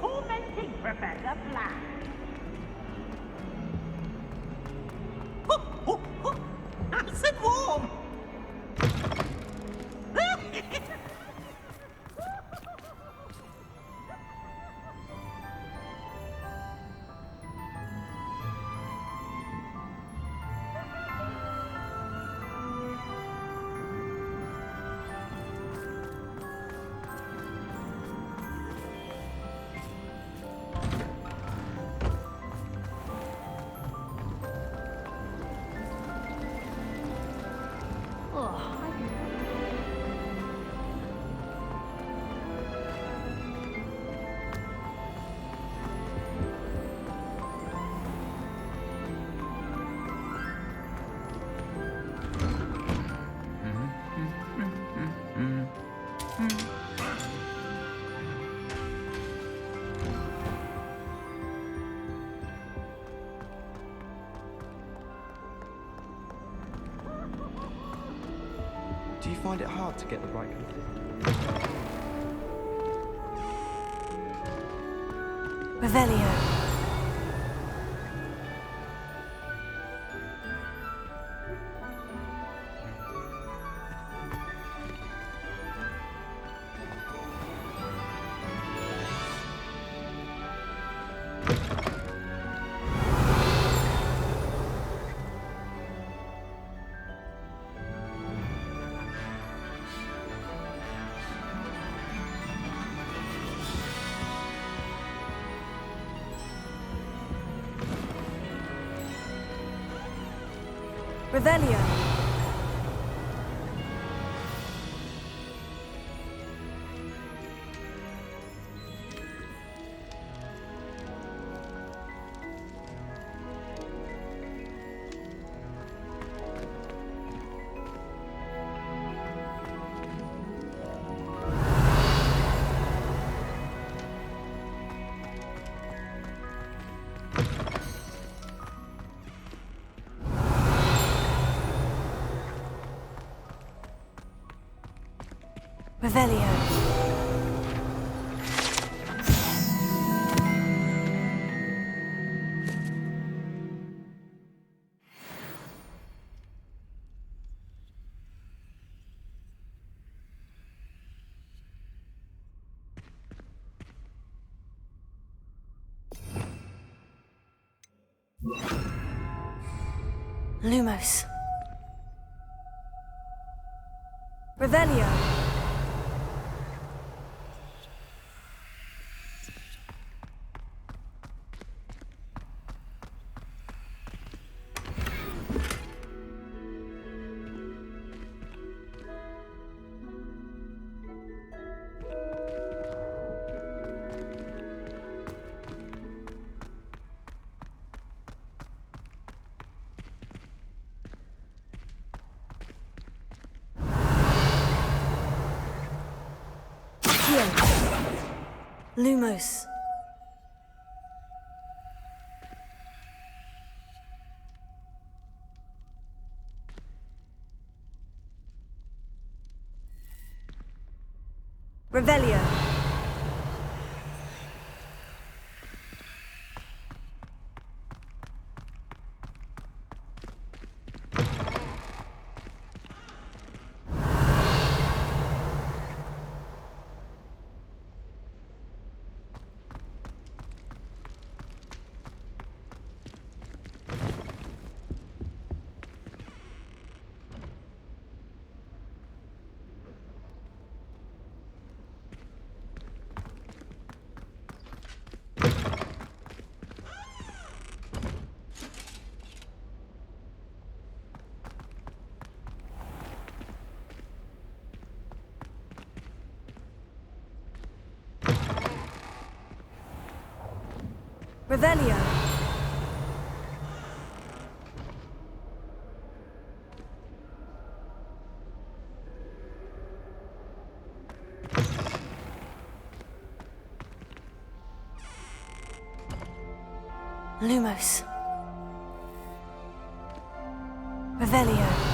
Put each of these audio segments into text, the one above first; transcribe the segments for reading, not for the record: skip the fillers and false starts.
tormenting Professor Black. Nice and warm. Do you find it hard to get the right conclusion? Revelio. Revelio. Revelio. Lumos. Revelio. Lumos. Revelio. Revelio. Lumos. Revelio.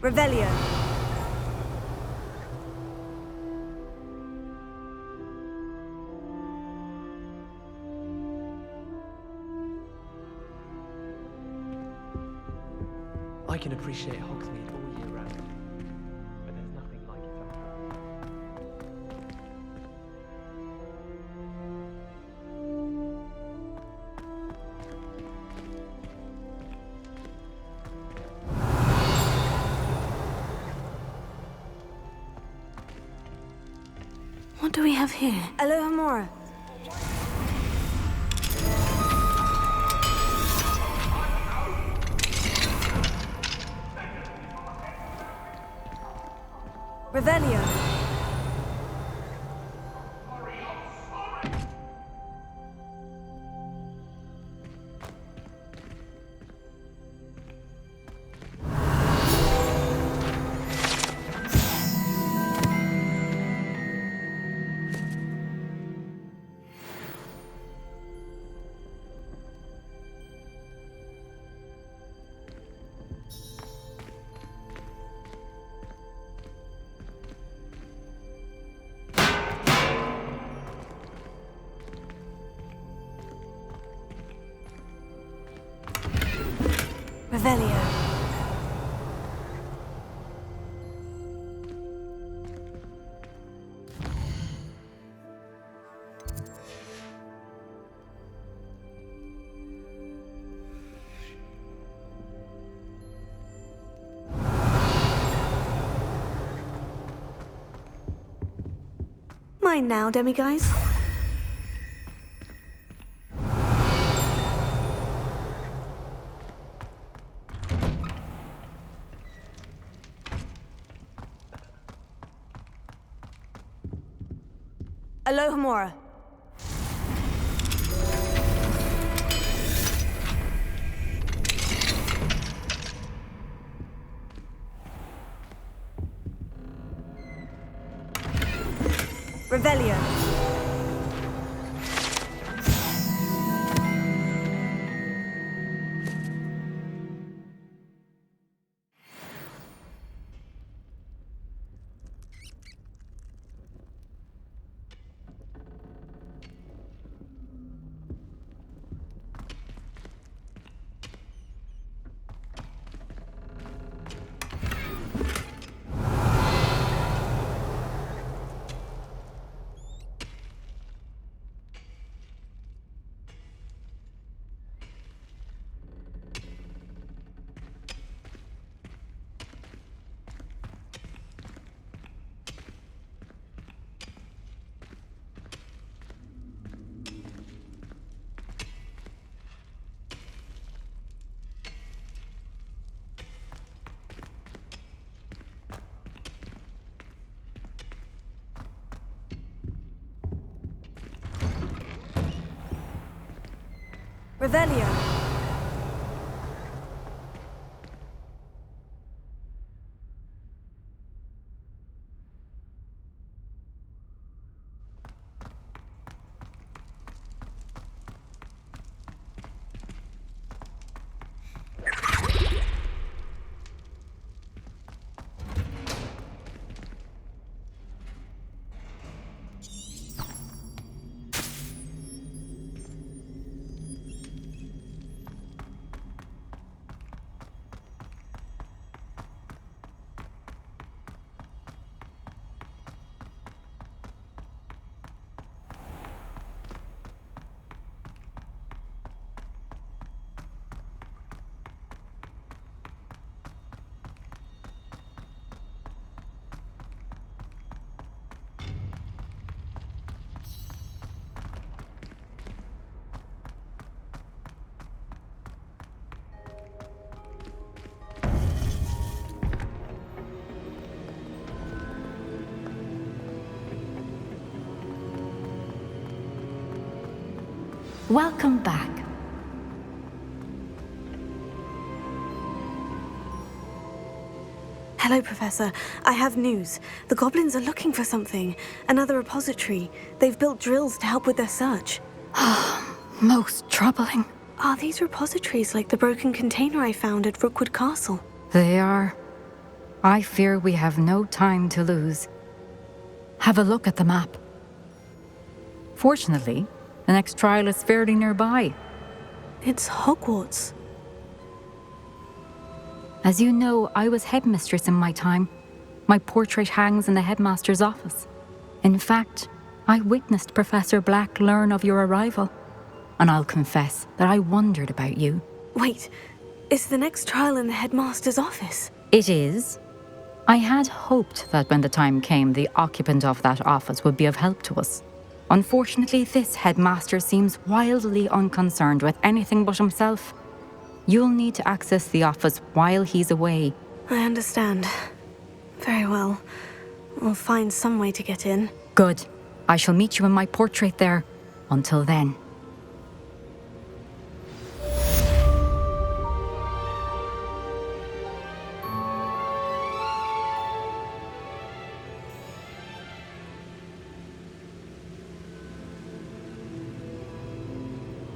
Revelio. I can appreciate Hogsmeade all year round, but there's nothing like it after all. What do we have here? Alohomora. Revelio. Revelio. Mine now, Demigaise. Alohomora. Revelio. Revelio. Welcome back. Hello, Professor. I have news. The goblins are looking for something. Another repository. They've built drills to help with their search. Most troubling. Are these repositories like the broken container I found at Rookwood Castle? They are. I fear we have no time to lose. Have a look at the map. Fortunately, the next trial is fairly nearby. It's Hogwarts. As you know, I was headmistress in my time. My portrait hangs in the headmaster's office. In fact, I witnessed Professor Black learn of your arrival. And I'll confess that I wondered about you. Wait, is the next trial in the headmaster's office? It is. I had hoped that when the time came, the occupant of that office would be of help to us. Unfortunately, this headmaster seems wildly unconcerned with anything but himself. You'll need to access the office while he's away. I understand. Very well. We'll find some way to get in. Good. I shall meet you in my portrait there. Until then.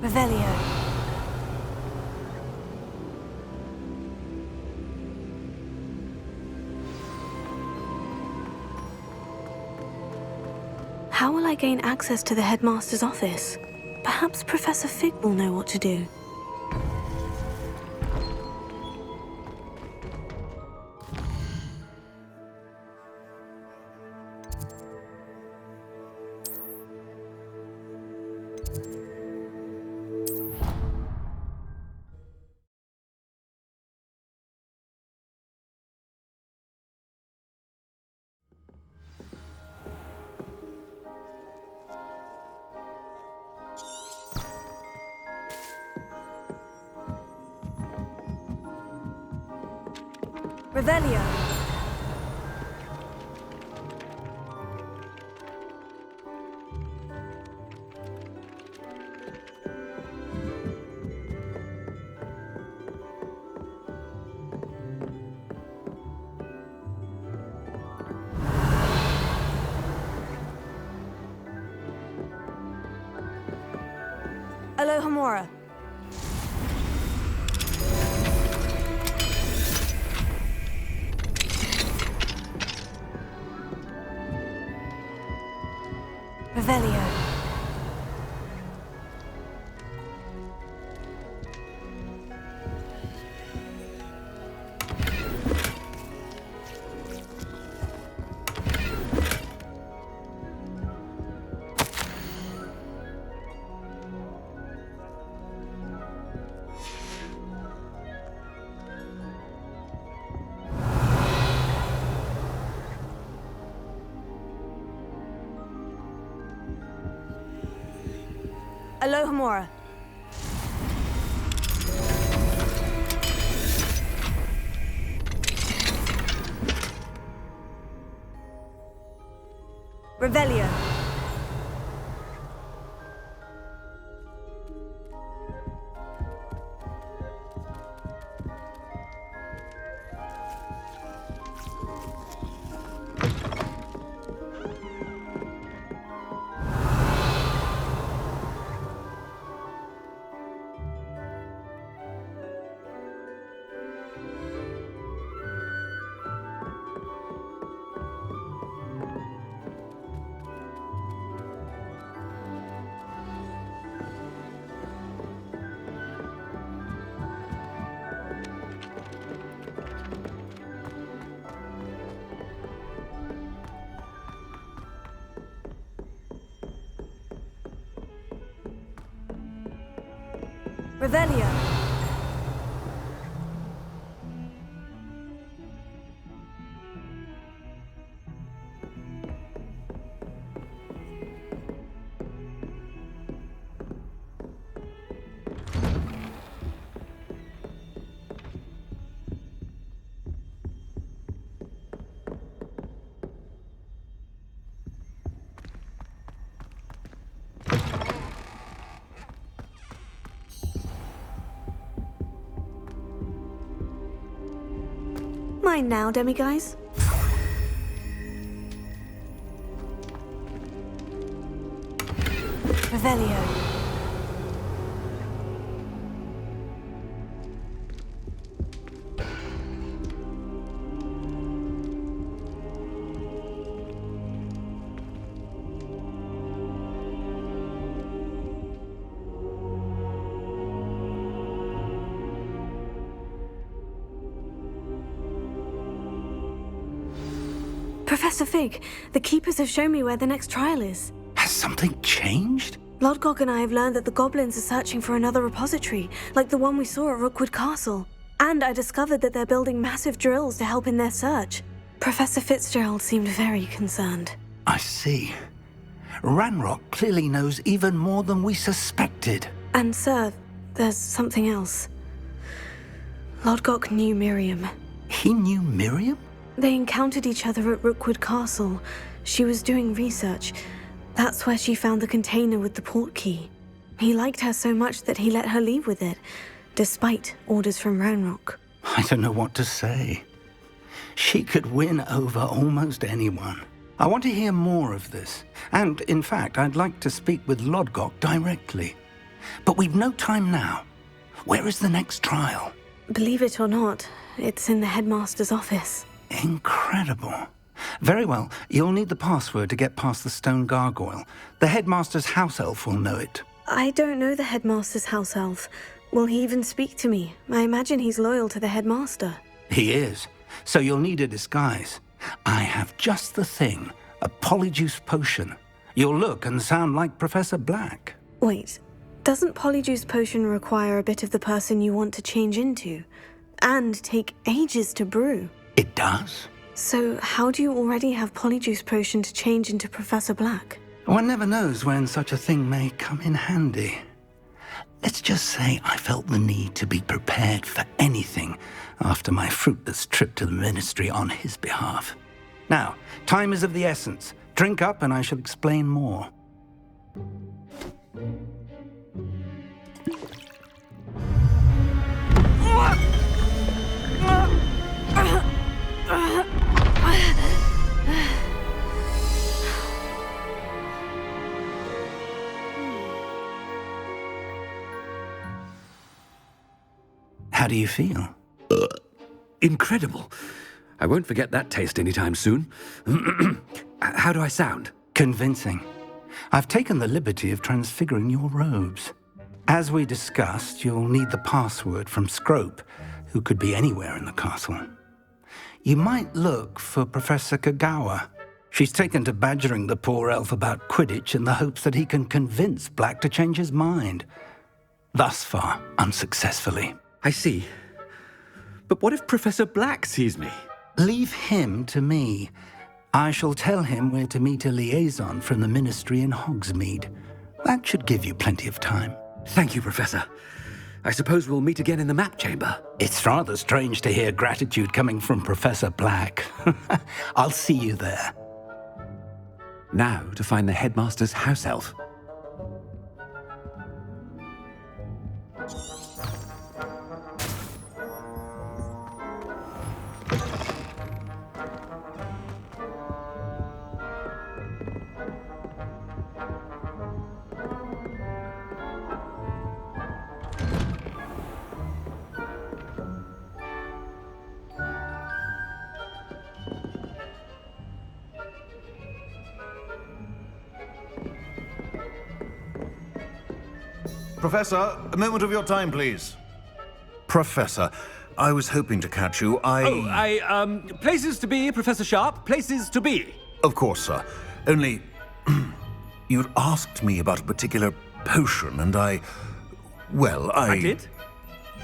Revelio. How will I gain access to the headmaster's office? Perhaps Professor Fig will know what to do. Revelio. Alohomora. Revelio. Alohomora. Revelio. Revelio. Mine now, Demi-guys. Revelio. Professor Fig, the keepers have shown me where the next trial is. Has something changed? Lodgok and I have learned that the goblins are searching for another repository, like the one we saw at Rookwood Castle. And I discovered that they're building massive drills to help in their search. Professor Fitzgerald seemed very concerned. I see. Ranrock clearly knows even more than we suspected. And sir, there's something else. Lodgok knew Miriam. He knew Miriam? They encountered each other at Rookwood Castle. She was doing research. That's where she found the container with the port key. He liked her so much that he let her leave with it, despite orders from Ranrock. I don't know what to say. She could win over almost anyone. I want to hear more of this. And, in fact, I'd like to speak with Lodgok directly. But we've no time now. Where is the next trial? Believe it or not, it's in the headmaster's office. Incredible. Very well, you'll need the password to get past the stone gargoyle. The headmaster's house elf will know it. I don't know the headmaster's house elf. Will he even speak to me? I imagine he's loyal to the headmaster. He is. So you'll need a disguise. I have just the thing. A polyjuice potion. You'll look and sound like Professor Black. Wait, doesn't polyjuice potion require a bit of the person you want to change into? And take ages to brew? It does. So how do you already have polyjuice potion to change into Professor Black? One never knows when such a thing may come in handy. Let's just say I felt the need to be prepared for anything after my fruitless trip to the ministry on his behalf. Now, time is of the essence. Drink up and I shall explain more. How do you feel? Incredible. I won't forget that taste anytime soon. How do I sound? Convincing. I've taken the liberty of transfiguring your robes. As we discussed, you'll need the password from Scrope, who could be anywhere in the castle. You might look for Professor Kagawa. She's taken to badgering the poor elf about Quidditch in the hopes that he can convince Black to change his mind. Thus far, unsuccessfully. I see. But what if Professor Black sees me? Leave him to me. I shall tell him where to meet a liaison from the ministry in Hogsmeade. That should give you plenty of time. Thank you, Professor. I suppose we'll meet again in the map chamber. It's rather strange to hear gratitude coming from Professor Black. I'll see you there. Now to find the headmaster's house elf. Professor, a moment of your time, please. Professor, I was hoping to catch you. Places to be, Professor Sharp, places to be. Of course, sir. Only, you'd asked me about a particular potion, and I did?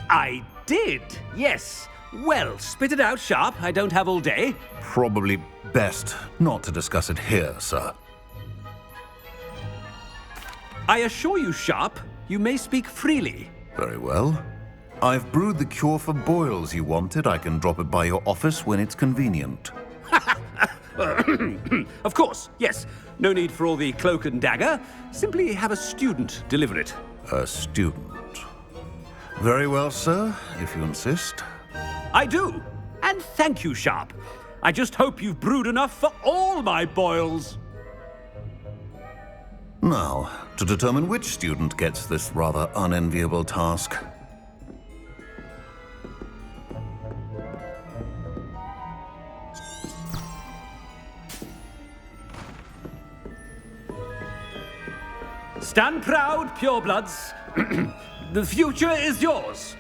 I did, yes. Well, spit it out, Sharp. I don't have all day. Probably best not to discuss it here, sir. I assure you, Sharp, you may speak freely. Very well. I've brewed the cure for boils you wanted. I can drop it by your office when it's convenient. Of course, yes. No need for all the cloak and dagger. Simply have a student deliver it. A student. Very well, sir, if you insist. I do. And thank you, Sharp. I just hope you've brewed enough for all my boils. Now, to determine which student gets this rather unenviable task. Stand proud, purebloods. The future is yours.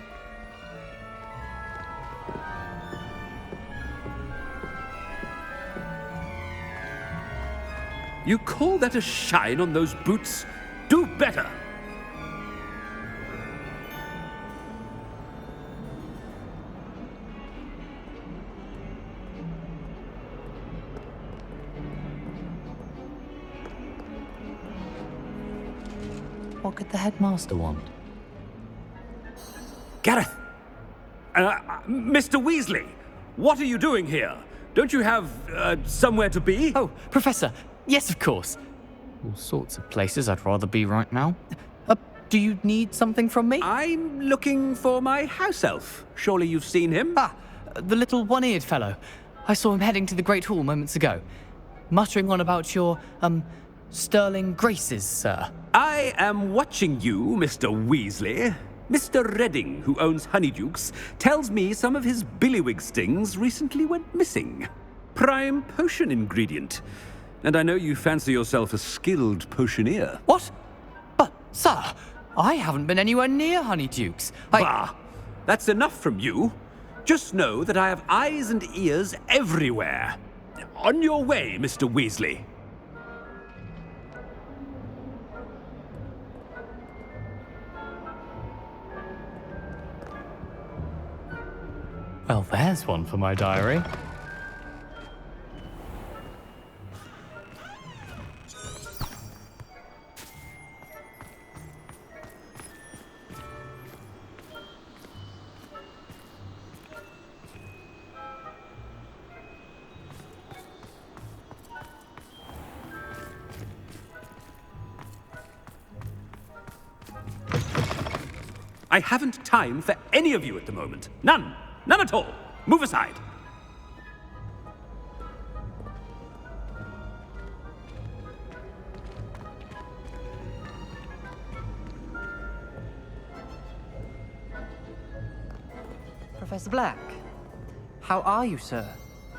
You call that a shine on those boots? Do better! What could the headmaster want? Gareth! Mr. Weasley! What are you doing here? Don't you have, somewhere to be? Oh, Professor! Yes, of course. All sorts of places I'd rather be right now. Do you need something from me? I'm looking for my house elf. Surely you've seen him? Ah, the little one-eared fellow. I saw him heading to the Great Hall moments ago. Muttering on about your, sterling graces, sir. I am watching you, Mr. Weasley. Mr. Redding, who owns Honeydukes, tells me some of his billywig stings recently went missing. Prime potion ingredient. And I know you fancy yourself a skilled potioneer. What? But, sir, I haven't been anywhere near Honeydukes. Bah! That's enough from you. Just know that I have eyes and ears everywhere. On your way, Mr. Weasley. Well, there's one for my diary. I haven't time for any of you at the moment. None. None at all. Move aside. Professor Black, how are you, sir?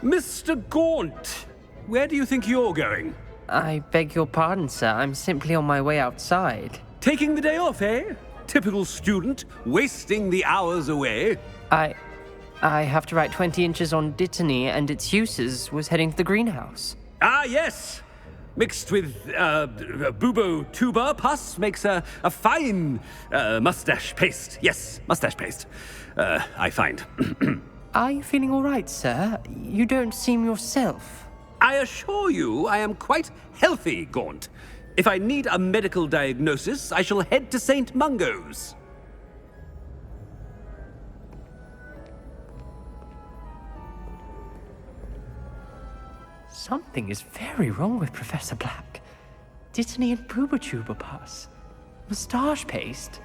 Mr. Gaunt, where do you think you're going? I beg your pardon, sir. I'm simply on my way outside. Taking the day off, eh? Typical student, wasting the hours away. I have to write 20 inches on Dittany and its uses. Was heading to the greenhouse. Ah, yes. Mixed with bubo tuber pus makes a fine mustache paste. Yes, mustache paste. I find. Are you feeling all right, sir? You don't seem yourself. I assure you I am quite healthy, Gaunt. If I need a medical diagnosis, I shall head to St. Mungo's. Something is very wrong with Professor Black. Dittany and Booba pus. Moustache paste.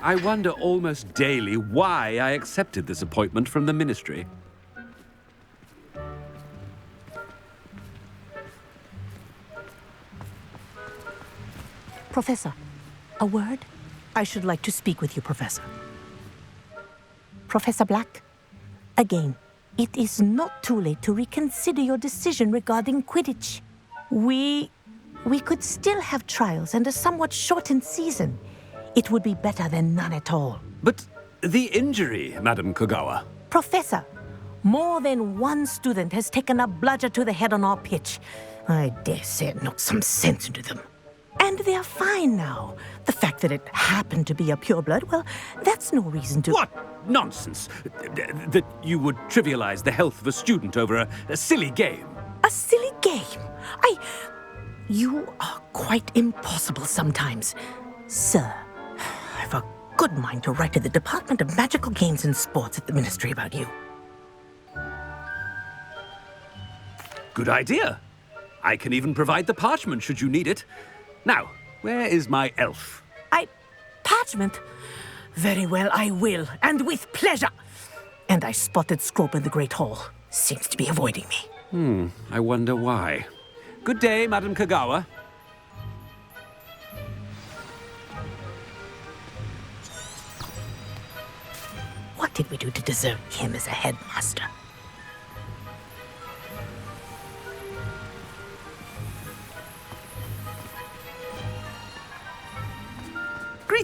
I wonder almost daily why I accepted this appointment from the Ministry. Professor, a word? I should like to speak with you, Professor. Professor Black, again, it is not too late to reconsider your decision regarding Quidditch. We could still have trials and a somewhat shortened season. It would be better than none at all. But the injury, Madam Kogawa. Professor, more than one student has taken a bludger to the head on our pitch. I dare say it knocked some sense into them. And they're fine now. The fact that it happened to be a pureblood, well, that's no reason to... What nonsense! That you would trivialize the health of a student over a silly game. A silly game? You are quite impossible sometimes. Sir, I've a good mind to write to the Department of Magical Games and Sports at the Ministry about you. Good idea. I can even provide the parchment should you need it. Now, where is my elf? Parchment? Very well, I will, and with pleasure. And I spotted Scrope in the Great Hall. Seems to be avoiding me. I wonder why. Good day, Madam Kogawa. What did we do to deserve him as a headmaster?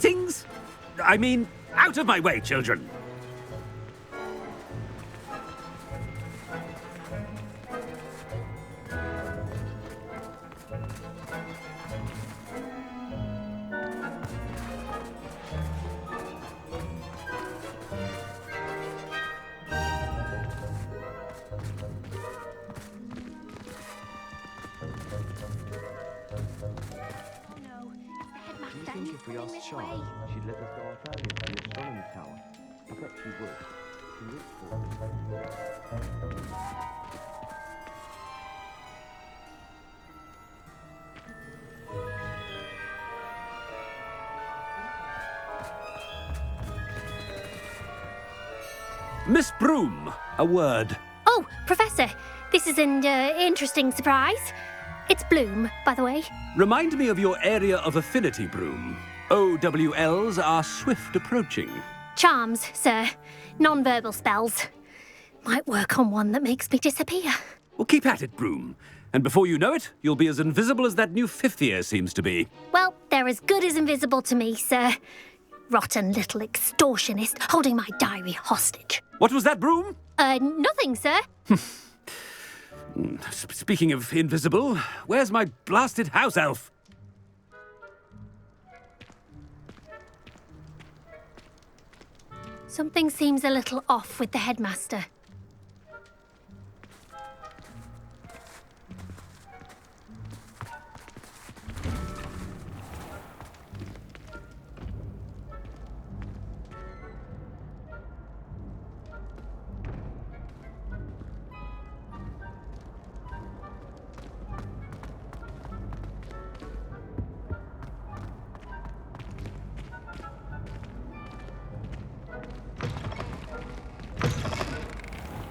Greetings! I mean, out of my way, children! If we asked Charlotte, she'd let us go off early to the astronomy tower. I bet she would. She lives for it. Miss Broom, a word. Oh, Professor, this is an interesting surprise. It's Bloom, by the way. Remind me of your area of affinity, Broom. OWLs are swift approaching. Charms, sir. Non-verbal spells. Might work on one that makes me disappear. Well, keep at it, Broom. And before you know it, you'll be as invisible as that new fifth year seems to be. Well, they're as good as invisible to me, sir. Rotten little extortionist holding my diary hostage. What was that, Broom? Nothing, sir. Speaking of invisible, where's my blasted house elf? Something seems a little off with the headmaster.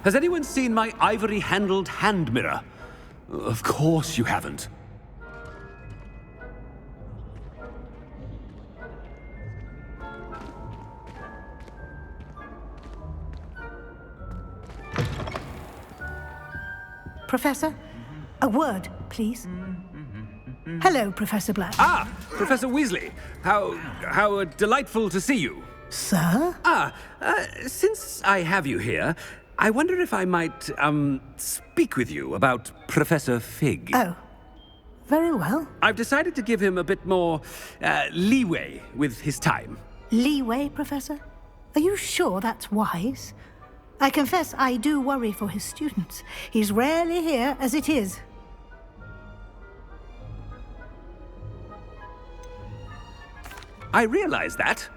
Has anyone seen my ivory-handled hand mirror? Of course you haven't. Professor, a word, please. Hello, Professor Black. Ah, Professor Weasley. How delightful to see you. Sir? Since I have you here, I wonder if I might, speak with you about Professor Fig. Oh, very well. I've decided to give him a bit more, leeway with his time. Leeway, Professor? Are you sure that's wise? I confess I do worry for his students. He's rarely here as it is. I realize that,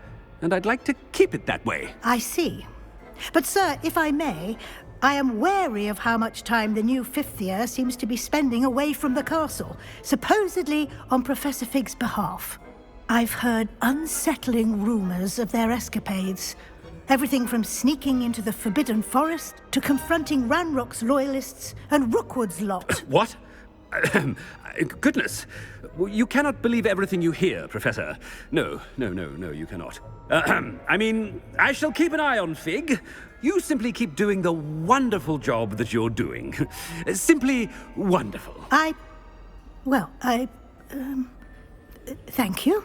and I'd like to keep it that way. I see. But, sir, if I may, I am wary of how much time the new fifth year seems to be spending away from the castle, supposedly on Professor Fig's behalf. I've heard unsettling rumors of their escapades. Everything from sneaking into the Forbidden Forest to confronting Ranrock's loyalists and Rookwood's lot. What? Goodness. You cannot believe everything you hear, Professor. No, you cannot. I mean, I shall keep an eye on Fig. You simply keep doing the wonderful job that you're doing. Simply wonderful. Thank you.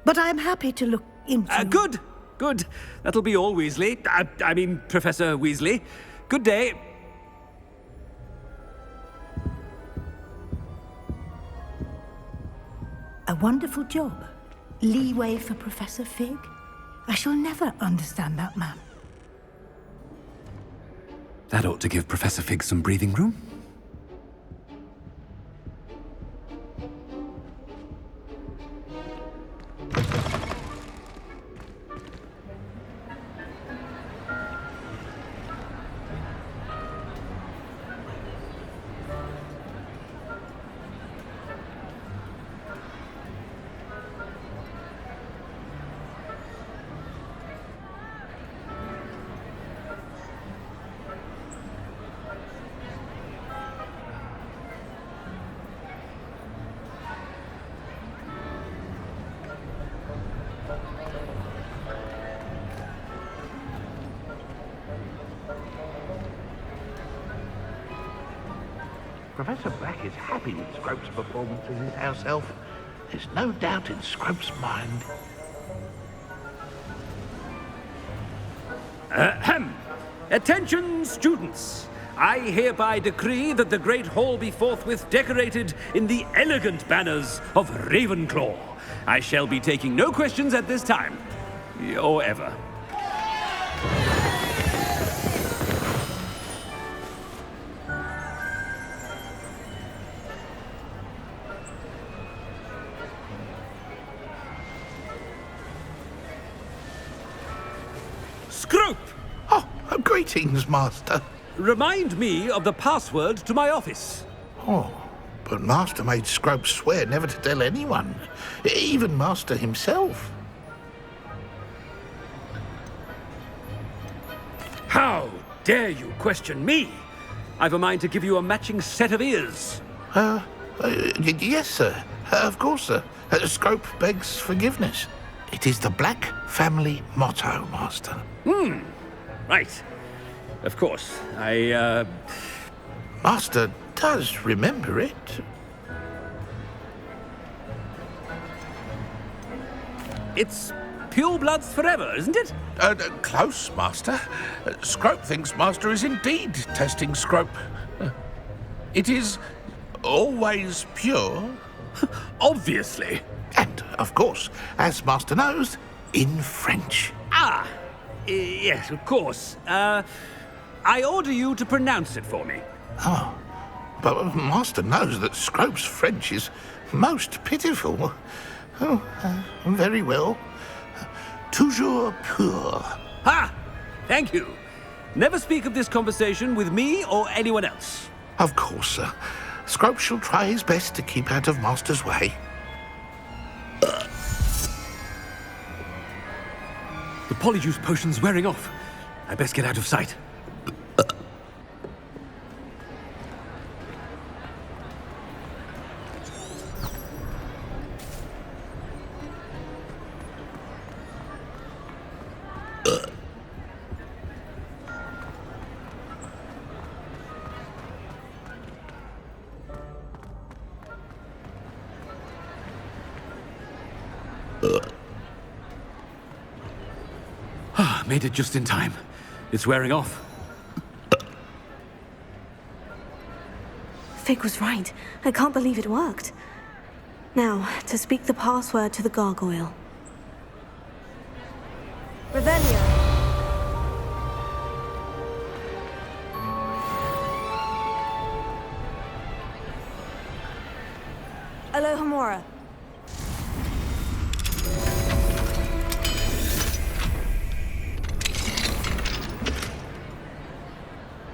But I'm happy to look into... Good. That'll be all, Weasley. I mean, Professor Weasley. Good day. A wonderful job. Leeway for Professor Fig. I shall never understand that man. That ought to give Professor Fig some breathing room. Professor Black is happy with Scrope's performance as his house elf. There's no doubt in Scrope's mind. Attention, students! I hereby decree that the Great Hall be forthwith decorated in the elegant banners of Ravenclaw. I shall be taking no questions at this time. Or ever. Scrope! Oh, greetings, Master. Remind me of the password to my office. Oh, but Master made Scrope swear never to tell anyone, even Master himself. How dare you question me? I've a mind to give you a matching set of ears. Yes, sir. Of course, sir. Scrope begs forgiveness. It is the Black family motto, Master. Right. Of course, Master does remember it. It's purebloods forever, isn't it? Close, Master. Scrope thinks Master is indeed testing Scrope. It is always pure. Obviously. And, of course, as Master knows, in French. Ah! Yes, of course. I order you to pronounce it for me. Oh, but Master knows that Scrope's French is most pitiful. Oh, very well. Toujours pur. Ha! Thank you. Never speak of this conversation with me or anyone else. Of course, sir. Scrope shall try his best to keep out of Master's way. The polyjuice potion's wearing off. I best get out of sight. Made it just in time. It's wearing off. Fig was right. I can't believe it worked. Now, to speak the password to the gargoyle. Revelio. Alohomora.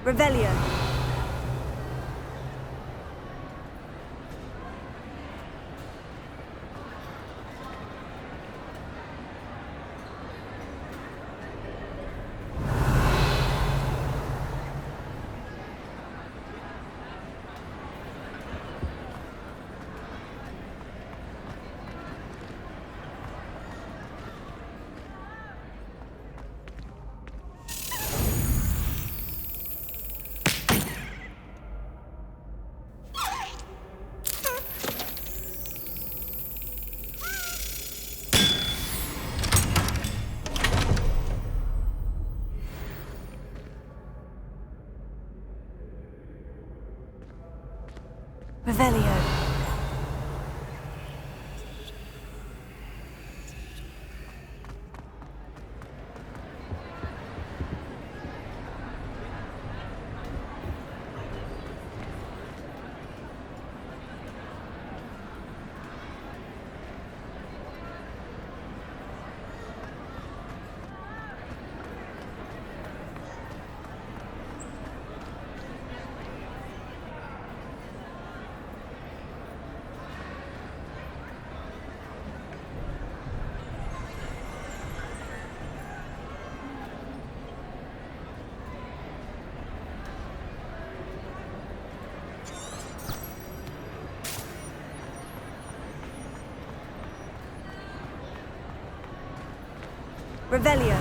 Revelio. Revelio. Revelio.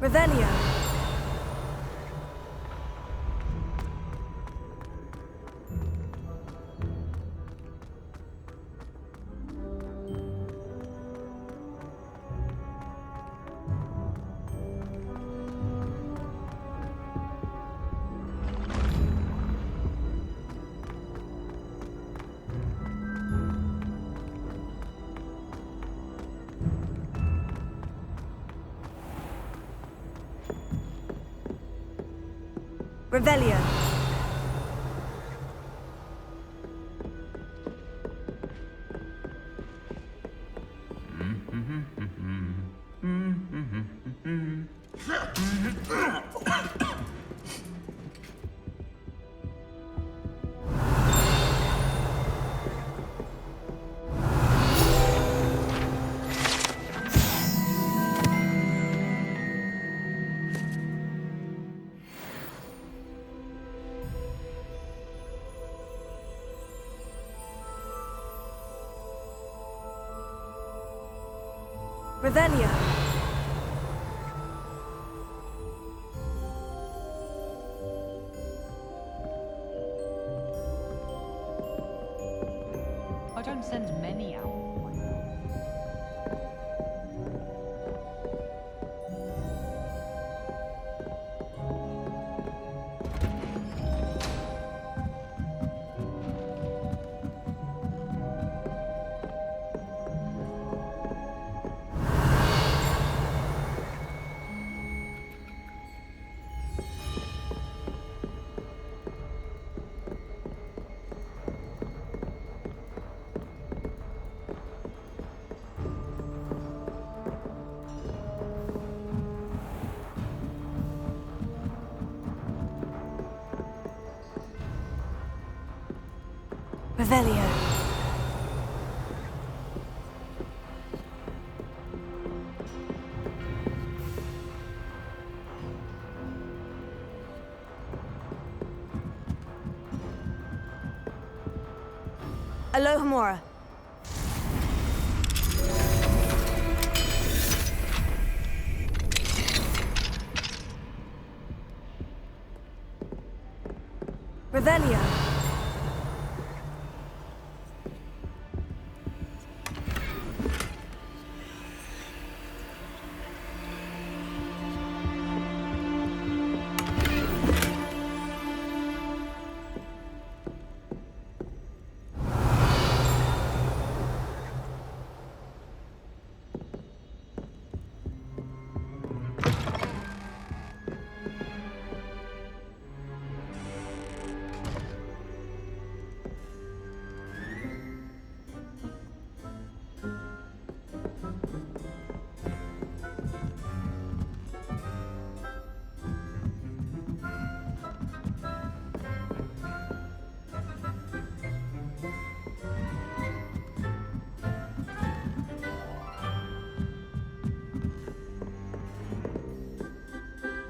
Revelio. Revelio. Revelio. I don't send many out. Revelio. Alohomora. Revelio.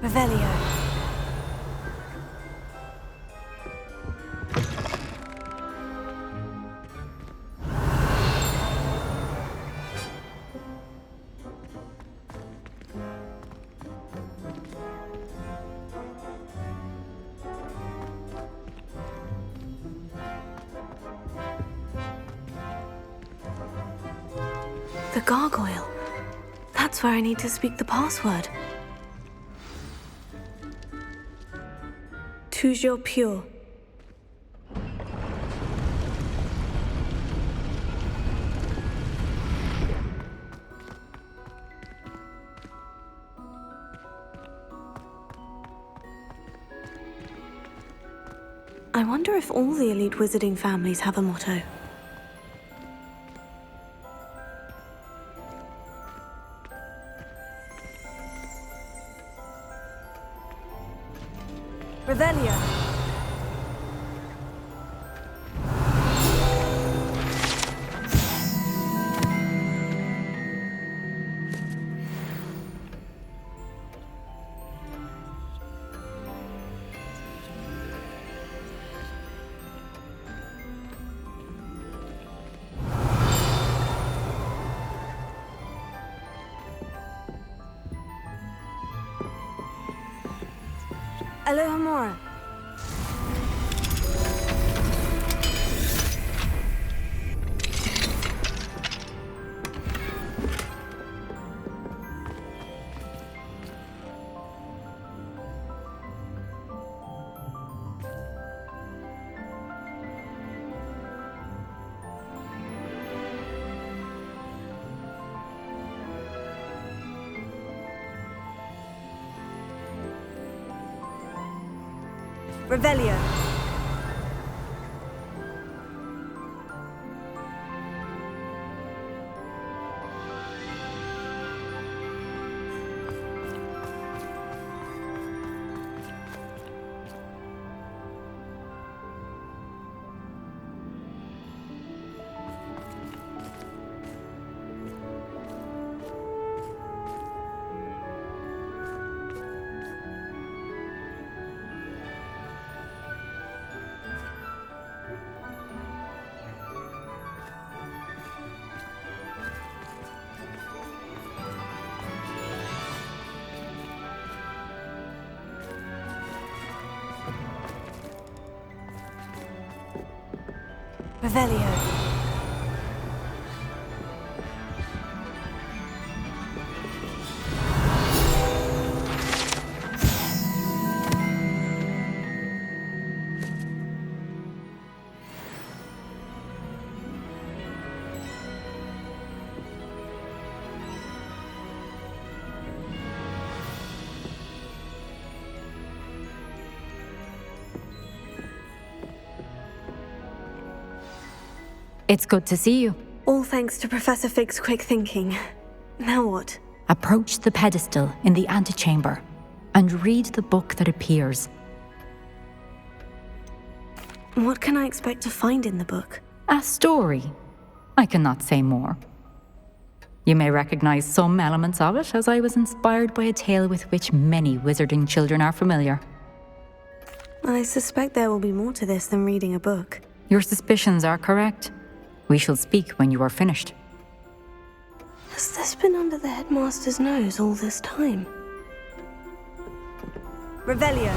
Revelio. The gargoyle. That's where I need to speak the password. Toujours pure. I wonder if all the elite wizarding families have a motto. Revelio. Alohomora. Revelio. Revelio. It's good to see you. All thanks to Professor Fig's quick thinking. Now what? Approach the pedestal in the antechamber and read the book that appears. What can I expect to find in the book? A story. I cannot say more. You may recognize some elements of it, as I was inspired by a tale with which many wizarding children are familiar. I suspect there will be more to this than reading a book. Your suspicions are correct. We shall speak when you are finished. Has this been under the headmaster's nose all this time? Revelio.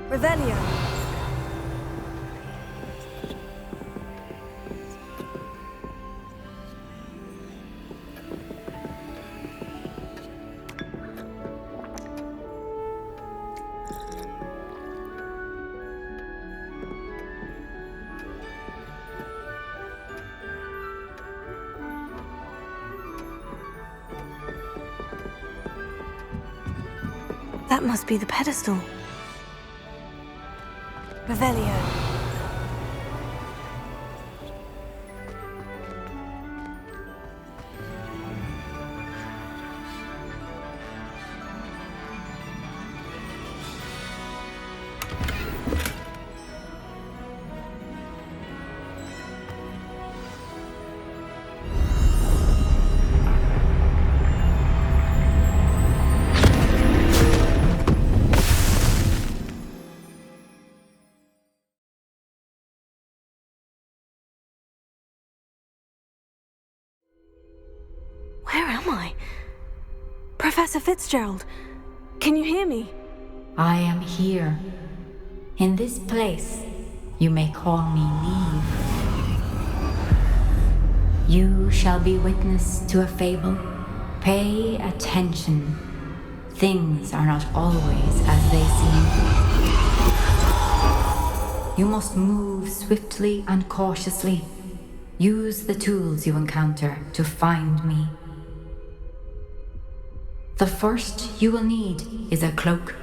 Revelio. That must be the pedestal. Revelio. Where am I? Professor Fitzgerald, can you hear me? I am here. In this place, you may call me Neve. You shall be witness to a fable Pay attention. Things are not always as they seem. You must move swiftly and cautiously. Use the tools you encounter to find me. The first you will need is a cloak.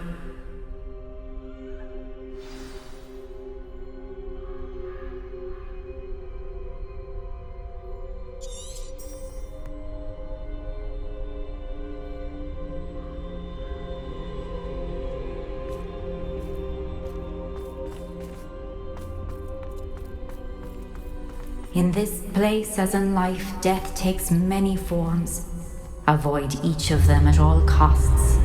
In this place, as in life, death takes many forms. Avoid each of them at all costs.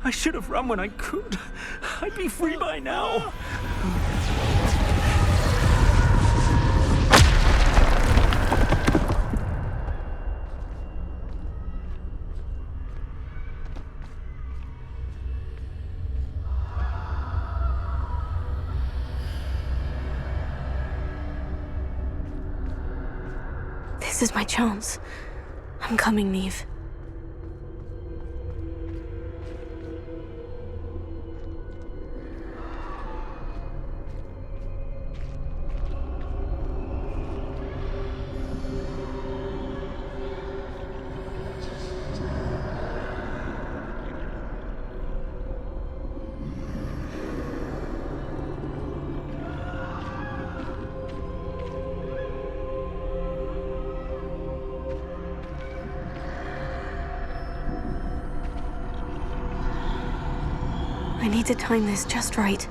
I should have run when I could. I'd be free by now. This is my chance. I'm coming, Neve. I need to time this just right.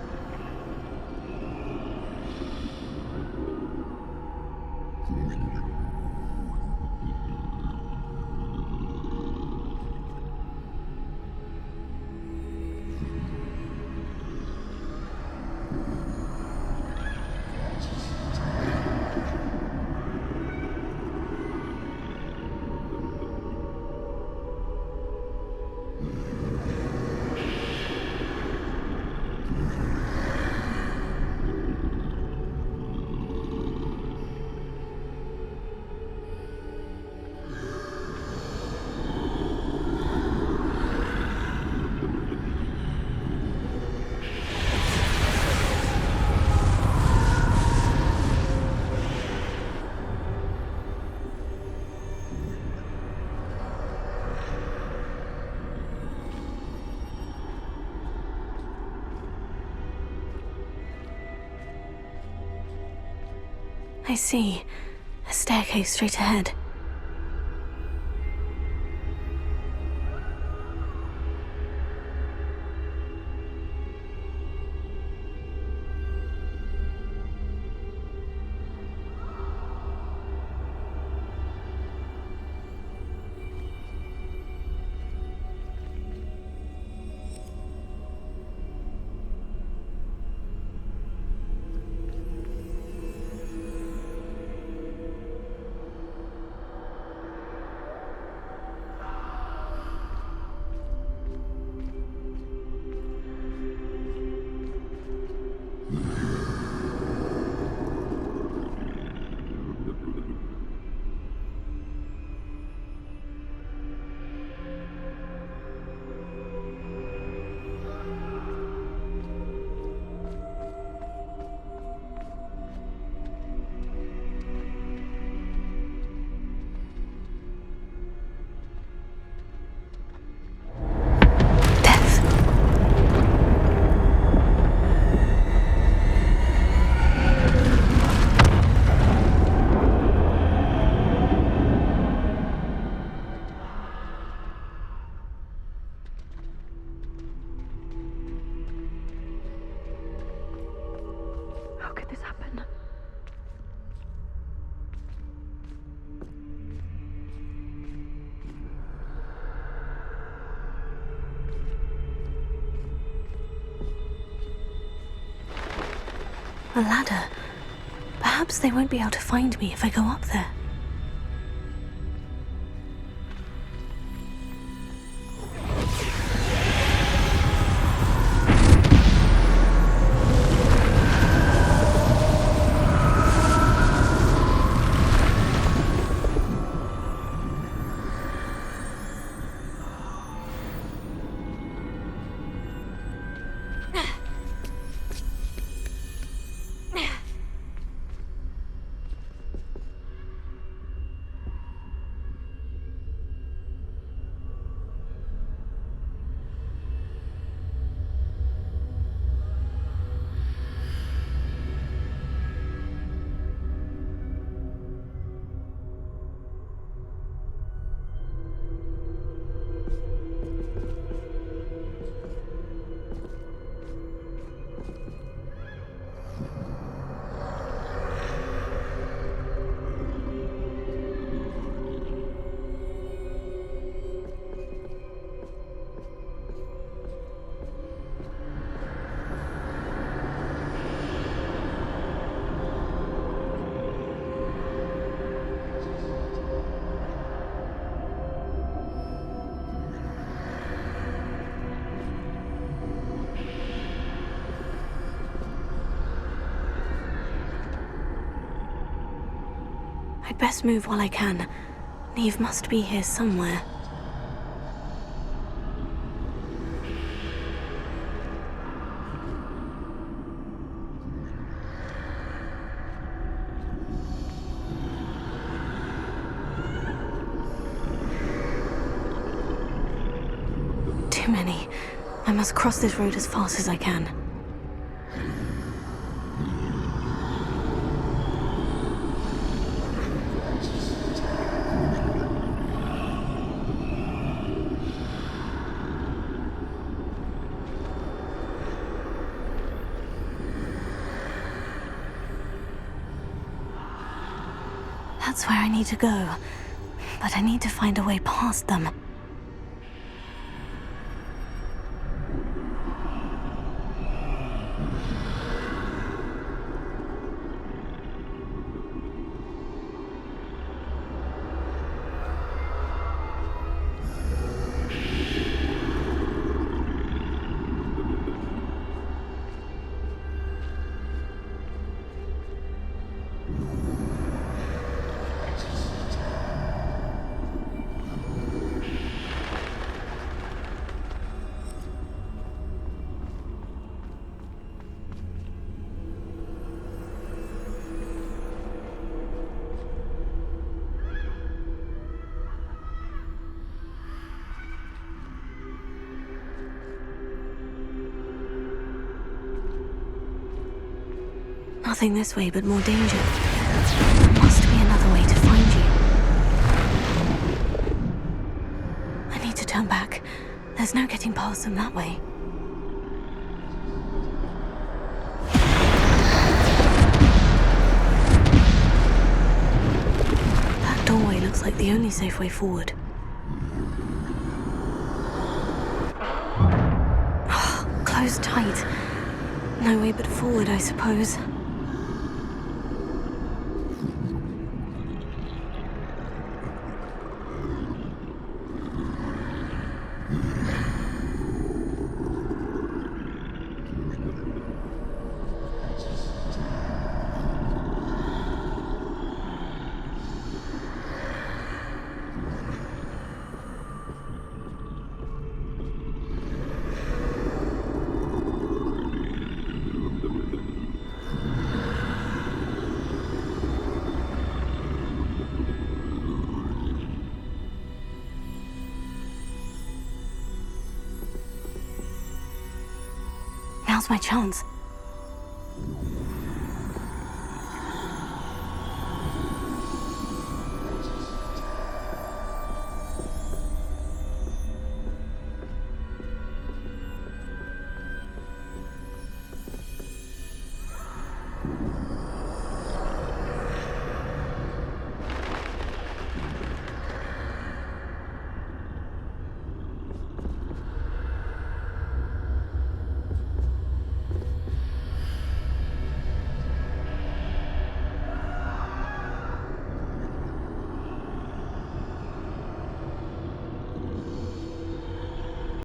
I see. A staircase straight ahead. A ladder. Perhaps they won't be able to find me if I go up there. I'd best move while I can. Neve must be here somewhere. Too many. I must cross this road as fast as I can. That's where I need to go, but I need to find a way past them. Nothing this way but more danger. There must be another way to find you. I need to turn back. There's no getting past them that way. That doorway looks like the only safe way forward. Oh, closed tight. No way but forward, I suppose. Now's my chance.